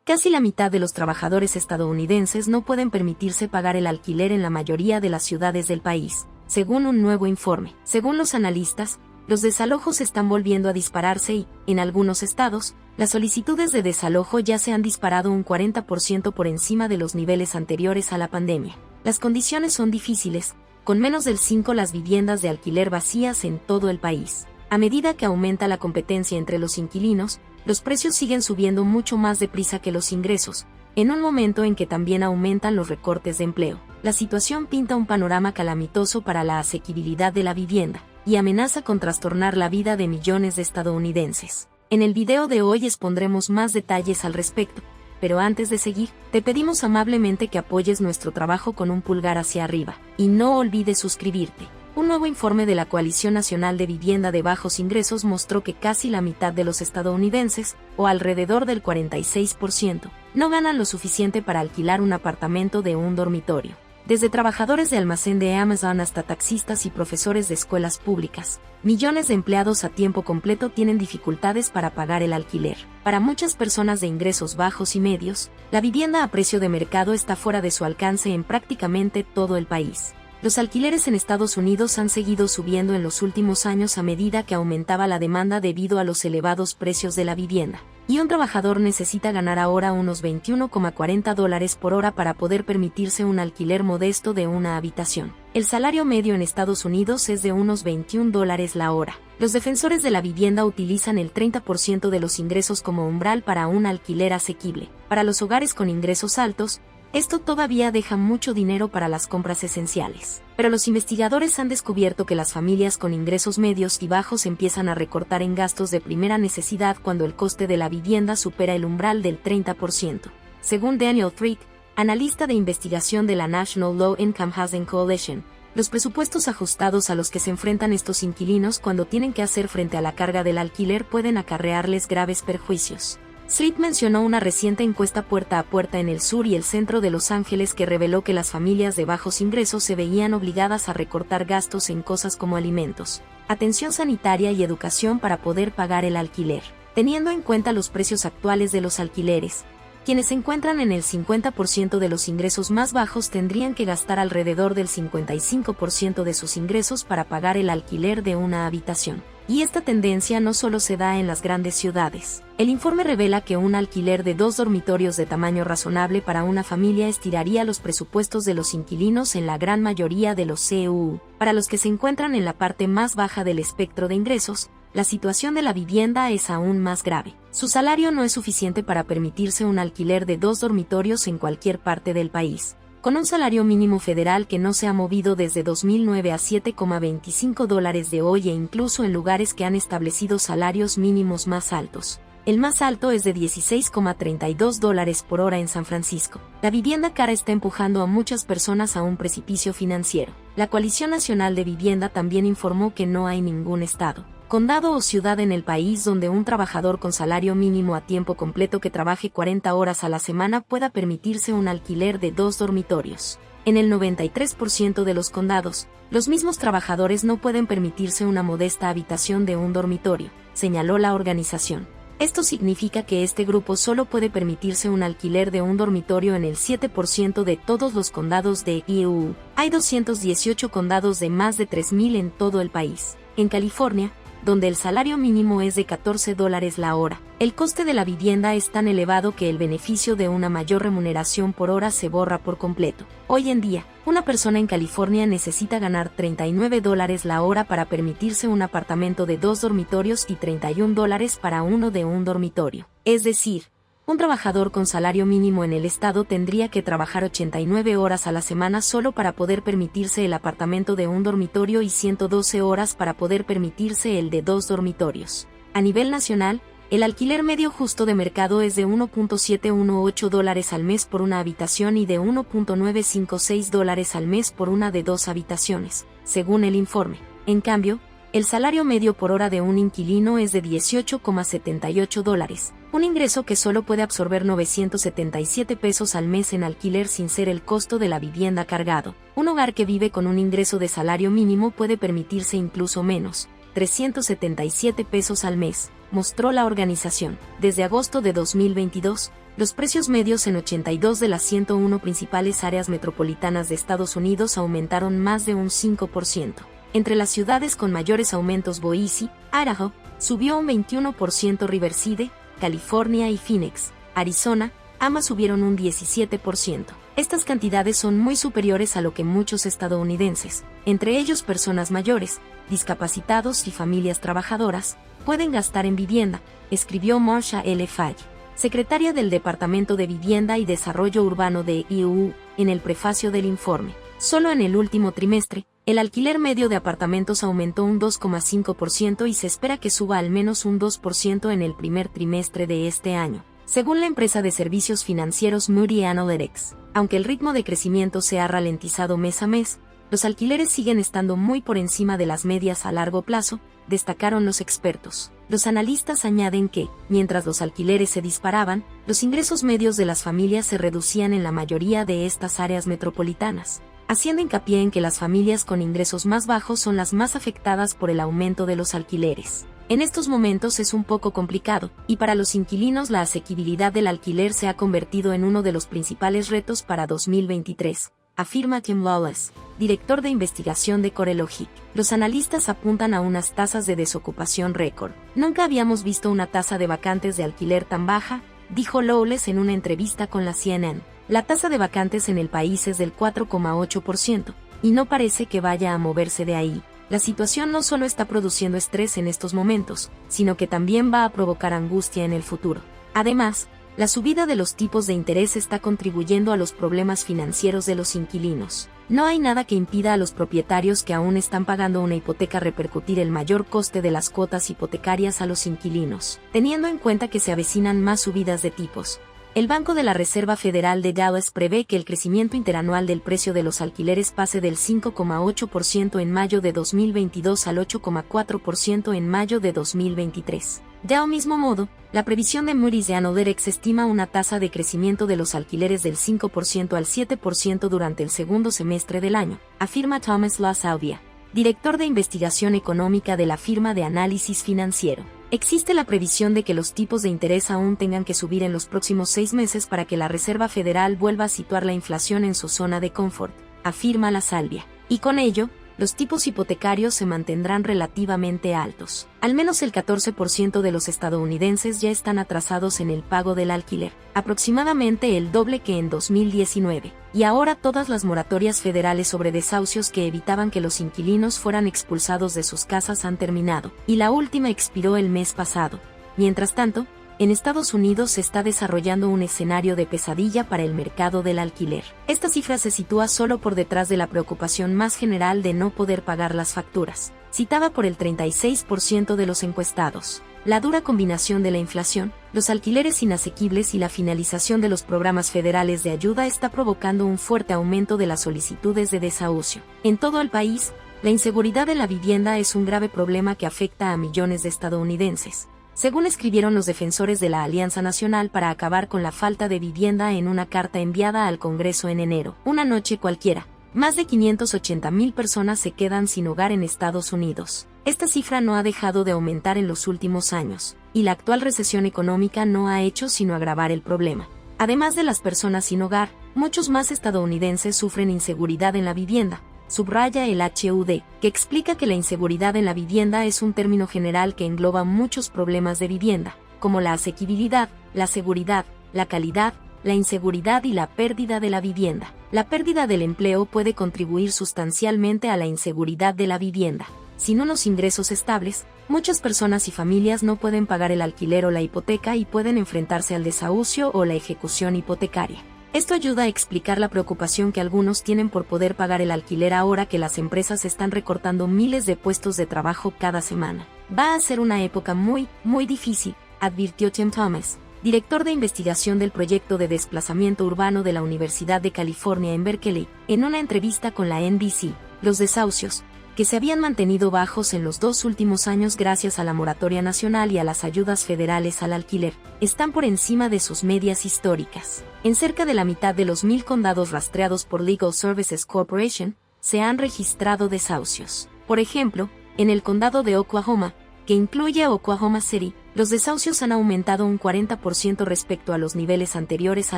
Casi la mitad de los trabajadores estadounidenses no pueden permitirse pagar el alquiler en la mayoría de las ciudades del país, según un nuevo informe. Según los analistas, los desalojos están volviendo a dispararse y, en algunos estados, las solicitudes de desalojo ya se han disparado un 40% por encima de los niveles anteriores a la pandemia. Las condiciones son difíciles, con menos del 5 las viviendas de alquiler vacías en todo el país. A medida que aumenta la competencia entre los inquilinos, los precios siguen subiendo mucho más deprisa que los ingresos, en un momento en que también aumentan los recortes de empleo. La situación pinta un panorama calamitoso para la asequibilidad de la vivienda, y amenaza con trastornar la vida de millones de estadounidenses. En el video de hoy expondremos más detalles al respecto, pero antes de seguir, te pedimos amablemente que apoyes nuestro trabajo con un pulgar hacia arriba, y no olvides suscribirte. Un nuevo informe de la Coalición Nacional de Vivienda de Bajos Ingresos mostró que casi la mitad de los estadounidenses, o alrededor del 46%, no ganan lo suficiente para alquilar un apartamento de un dormitorio. Desde trabajadores de almacén de Amazon hasta taxistas y profesores de escuelas públicas, millones de empleados a tiempo completo tienen dificultades para pagar el alquiler. Para muchas personas de ingresos bajos y medios, la vivienda a precio de mercado está fuera de su alcance en prácticamente todo el país. Los alquileres en Estados Unidos han seguido subiendo en los últimos años a medida que aumentaba la demanda debido a los elevados precios de la vivienda. Y un trabajador necesita ganar ahora unos $21,40 por hora para poder permitirse un alquiler modesto de una habitación. El salario medio en Estados Unidos es de unos $21 la hora. Los defensores de la vivienda utilizan el 30% de los ingresos como umbral para un alquiler asequible. Para los hogares con ingresos altos, esto todavía deja mucho dinero para las compras esenciales. Pero los investigadores han descubierto que las familias con ingresos medios y bajos empiezan a recortar en gastos de primera necesidad cuando el coste de la vivienda supera el umbral del 30%. Según Daniel Thrick, analista de investigación de la National Low Income Housing Coalition, los presupuestos ajustados a los que se enfrentan estos inquilinos cuando tienen que hacer frente a la carga del alquiler pueden acarrearles graves perjuicios. Street mencionó una reciente encuesta puerta a puerta en el sur y el centro de Los Ángeles que reveló que las familias de bajos ingresos se veían obligadas a recortar gastos en cosas como alimentos, atención sanitaria y educación para poder pagar el alquiler. Teniendo en cuenta los precios actuales de los alquileres, quienes se encuentran en el 50% de los ingresos más bajos tendrían que gastar alrededor del 55% de sus ingresos para pagar el alquiler de una habitación. Y esta tendencia no solo se da en las grandes ciudades. El informe revela que un alquiler de 2 dormitorios de tamaño razonable para una familia estiraría los presupuestos de los inquilinos en la gran mayoría de los CUU. Para los que se encuentran en la parte más baja del espectro de ingresos, la situación de la vivienda es aún más grave. Su salario no es suficiente para permitirse un alquiler de 2 dormitorios en cualquier parte del país, con un salario mínimo federal que no se ha movido desde 2009 a $7,25 de hoy e incluso en lugares que han establecido salarios mínimos más altos. El más alto es de $16,32 por hora en San Francisco. La vivienda cara está empujando a muchas personas a un precipicio financiero. La Coalición Nacional de Vivienda también informó que no hay ningún estado, condado o ciudad en el país donde un trabajador con salario mínimo a tiempo completo que trabaje 40 horas a la semana pueda permitirse un alquiler de 2 dormitorios. En el 93% de los condados, los mismos trabajadores no pueden permitirse una modesta habitación de un dormitorio, señaló la organización. Esto significa que este grupo solo puede permitirse un alquiler de un dormitorio en el 7% de todos los condados de IU. Hay 218 condados de más de 3,000 en todo el país. En California, donde el salario mínimo es de $14 la hora, el coste de la vivienda es tan elevado que el beneficio de una mayor remuneración por hora se borra por completo. Hoy en día, una persona en California necesita ganar $39 la hora para permitirse un apartamento de 2 dormitorios y $31 para uno de un dormitorio. Es decir, un trabajador con salario mínimo en el estado tendría que trabajar 89 horas a la semana solo para poder permitirse el apartamento de un dormitorio y 112 horas para poder permitirse el de 2 dormitorios. A nivel nacional, el alquiler medio justo de mercado es de $1,718 al mes por una habitación y de $1,956 al mes por una de 2 habitaciones, según el informe. En cambio, el salario medio por hora de un inquilino es de $18,78, un ingreso que solo puede absorber $977 al mes en alquiler sin ser el costo de la vivienda cargado. Un hogar que vive con un ingreso de salario mínimo puede permitirse incluso menos, $377 al mes, mostró la organización. Desde agosto de 2022, Los precios medios en 82 de las 101 principales áreas metropolitanas de Estados Unidos aumentaron más de un 5%. Entre las ciudades con mayores aumentos, Boise, Idaho, subió un 21%, Riverside, California y Phoenix, Arizona, ambas subieron un 17%. Estas cantidades son muy superiores a lo que muchos estadounidenses, entre ellos personas mayores, discapacitados y familias trabajadoras, pueden gastar en vivienda, escribió Marsha L. Faye, secretaria del Departamento de Vivienda y Desarrollo Urbano de IUU, en el prefacio del informe. Solo en el último trimestre, el alquiler medio de apartamentos aumentó un 2,5% y se espera que suba al menos un 2% en el primer trimestre de este año, según la empresa de servicios financieros Moody Analytics. Aunque el ritmo de crecimiento se ha ralentizado mes a mes, los alquileres siguen estando muy por encima de las medias a largo plazo, destacaron los expertos. Los analistas añaden que, mientras los alquileres se disparaban, los ingresos medios de las familias se reducían en la mayoría de estas áreas metropolitanas, haciendo hincapié en que las familias con ingresos más bajos son las más afectadas por el aumento de los alquileres. En estos momentos es un poco complicado, y para los inquilinos la asequibilidad del alquiler se ha convertido en uno de los principales retos para 2023, afirma Tim Lawless, director de investigación de CoreLogic. Los analistas apuntan a unas tasas de desocupación récord. Nunca habíamos visto una tasa de vacantes de alquiler tan baja, dijo Lawless en una entrevista con la CNN. La tasa de vacantes en el país es del 4,8%, y no parece que vaya a moverse de ahí. La situación no solo está produciendo estrés en estos momentos, sino que también va a provocar angustia en el futuro. Además, la subida de los tipos de interés está contribuyendo a los problemas financieros de los inquilinos. No hay nada que impida a los propietarios que aún están pagando una hipoteca repercutir el mayor coste de las cuotas hipotecarias a los inquilinos, teniendo en cuenta que se avecinan más subidas de tipos. El Banco de la Reserva Federal de Dallas prevé que el crecimiento interanual del precio de los alquileres pase del 5,8% en mayo de 2022 al 8,4% en mayo de 2023. De al mismo modo, la previsión de Moody's Analytics estima una tasa de crecimiento de los alquileres del 5% al 7% durante el segundo semestre del año, afirma Thomas LaSalvia, director de investigación económica de la firma de análisis financiero. Existe la previsión de que los tipos de interés aún tengan que subir en los próximos 6 meses para que la Reserva Federal vuelva a situar la inflación en su zona de confort, afirma LaSalvia. Y con ello, los tipos hipotecarios se mantendrán relativamente altos. Al menos el 14% de los estadounidenses ya están atrasados en el pago del alquiler, aproximadamente el doble que en 2019. Y ahora todas las moratorias federales sobre desahucios que evitaban que los inquilinos fueran expulsados de sus casas han terminado, y la última expiró el mes pasado. Mientras tanto, en Estados Unidos se está desarrollando un escenario de pesadilla para el mercado del alquiler. Esta cifra se sitúa solo por detrás de la preocupación más general de no poder pagar las facturas, citada por el 36% de los encuestados. La dura combinación de la inflación, los alquileres inasequibles y la finalización de los programas federales de ayuda está provocando un fuerte aumento de las solicitudes de desahucio. En todo el país, la inseguridad de la vivienda es un grave problema que afecta a millones de estadounidenses, según escribieron los defensores de la Alianza Nacional para acabar con la falta de vivienda en una carta enviada al Congreso en enero. Una noche cualquiera, más de 580,000 personas se quedan sin hogar en Estados Unidos. Esta cifra no ha dejado de aumentar en los últimos años, y la actual recesión económica no ha hecho sino agravar el problema. Además de las personas sin hogar, muchos más estadounidenses sufren inseguridad en la vivienda, subraya el HUD, que explica que la inseguridad en la vivienda es un término general que engloba muchos problemas de vivienda, como la asequibilidad, la seguridad, la calidad, la inseguridad y la pérdida de la vivienda. La pérdida del empleo puede contribuir sustancialmente a la inseguridad de la vivienda. Sin unos ingresos estables, muchas personas y familias no pueden pagar el alquiler o la hipoteca y pueden enfrentarse al desahucio o la ejecución hipotecaria. Esto ayuda a explicar la preocupación que algunos tienen por poder pagar el alquiler ahora que las empresas están recortando miles de puestos de trabajo cada semana. Va a ser una época muy difícil, advirtió Tim Thomas, director de investigación del proyecto de desplazamiento urbano de la Universidad de California en Berkeley, en una entrevista con la NBC. Los desahucios, que se habían mantenido bajos en los 2 últimos años gracias a la moratoria nacional y a las ayudas federales al alquiler, están por encima de sus medias históricas. En cerca de la mitad de los 1,000 condados rastreados por Legal Services Corporation, se han registrado desahucios. Por ejemplo, en el condado de Oklahoma, que incluye a Oklahoma City, Los desahucios han aumentado un 40% respecto a los niveles anteriores a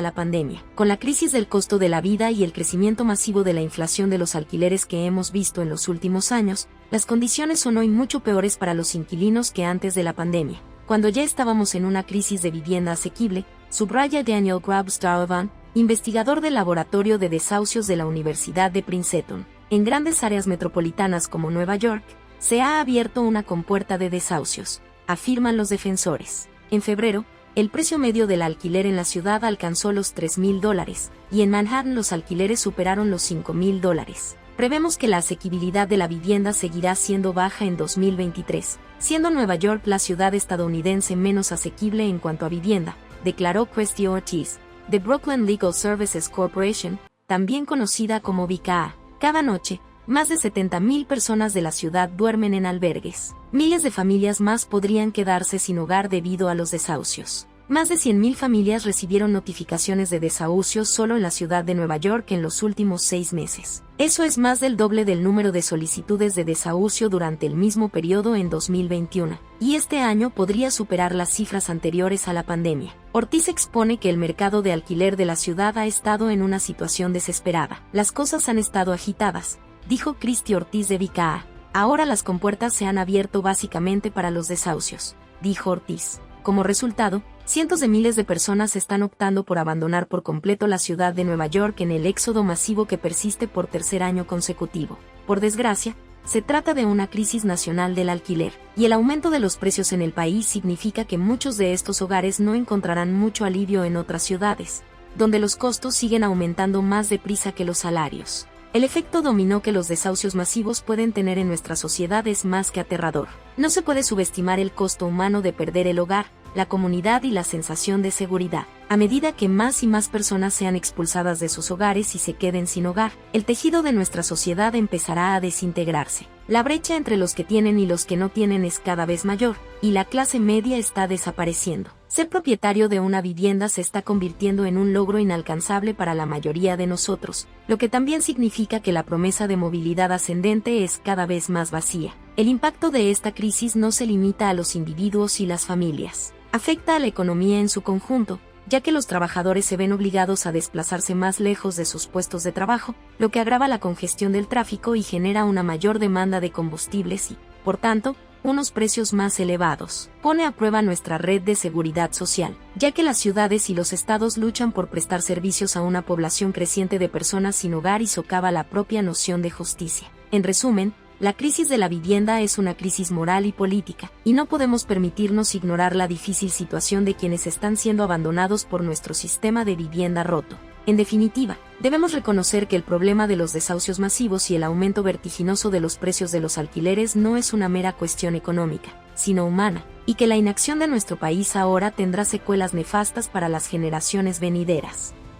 la pandemia. Con la crisis del costo de la vida y el crecimiento masivo de la inflación de los alquileres que hemos visto en los últimos años, las condiciones son hoy mucho peores para los inquilinos que antes de la pandemia, cuando ya estábamos en una crisis de vivienda asequible, subraya Daniel Grubb-Strovan, investigador del Laboratorio de Desahucios de la Universidad de Princeton. En grandes áreas metropolitanas como Nueva York, se ha abierto una compuerta de desahucios, afirman los defensores. En febrero, el precio medio del alquiler en la ciudad alcanzó los $3,000, y en Manhattan los alquileres superaron los $5,000. Prevemos que la asequibilidad de la vivienda seguirá siendo baja en 2023, siendo Nueva York la ciudad estadounidense menos asequible en cuanto a vivienda, declaró Christy Ortiz, de Brooklyn Legal Services Corporation, también conocida como BKA. Cada noche, más de 70,000 personas de la ciudad duermen en albergues. Miles de familias más podrían quedarse sin hogar debido a los desahucios. Más de 100,000 familias recibieron notificaciones de desahucios solo en la ciudad de Nueva York en los últimos 6 meses. Eso es más del doble del número de solicitudes de desahucio durante el mismo periodo en 2021, y este año podría superar las cifras anteriores a la pandemia. Ortiz expone que el mercado de alquiler de la ciudad ha estado en una situación desesperada. Las cosas han estado agitadas, dijo Christy Ortiz de BKA. Ahora las compuertas se han abierto básicamente para los desahucios, dijo Ortiz. Como resultado, cientos de miles de personas están optando por abandonar por completo la ciudad de Nueva York en el éxodo masivo que persiste por tercer año consecutivo. Por desgracia, se trata de una crisis nacional del alquiler, y el aumento de los precios en el país significa que muchos de estos hogares no encontrarán mucho alivio en otras ciudades, donde los costos siguen aumentando más deprisa que los salarios. El efecto dominó que los desahucios masivos pueden tener en nuestra sociedad es más que aterrador. No se puede subestimar el costo humano de perder el hogar, la comunidad y la sensación de seguridad. A medida que más y más personas sean expulsadas de sus hogares y se queden sin hogar, el tejido de nuestra sociedad empezará a desintegrarse. La brecha entre los que tienen y los que no tienen es cada vez mayor, y la clase media está desapareciendo. Ser propietario de una vivienda se está convirtiendo en un logro inalcanzable para la mayoría de nosotros, lo que también significa que la promesa de movilidad ascendente es cada vez más vacía. El impacto de esta crisis no se limita a los individuos y las familias. Afecta a la economía en su conjunto, ya que los trabajadores se ven obligados a desplazarse más lejos de sus puestos de trabajo, lo que agrava la congestión del tráfico y genera una mayor demanda de combustibles y, por tanto, unos precios más elevados. Pone a prueba nuestra red de seguridad social, ya que las ciudades y los estados luchan por prestar servicios a una población creciente de personas sin hogar y socava la propia noción de justicia. En resumen, la crisis de la vivienda es una crisis moral y política, y no podemos permitirnos ignorar la difícil situación de quienes están siendo abandonados por nuestro sistema de vivienda roto. En definitiva, debemos reconocer que el problema de los desahucios masivos y el aumento vertiginoso de los precios de los alquileres no es una mera cuestión económica, sino humana, y que la inacción de nuestro país ahora tendrá secuelas nefastas para las generaciones venideras.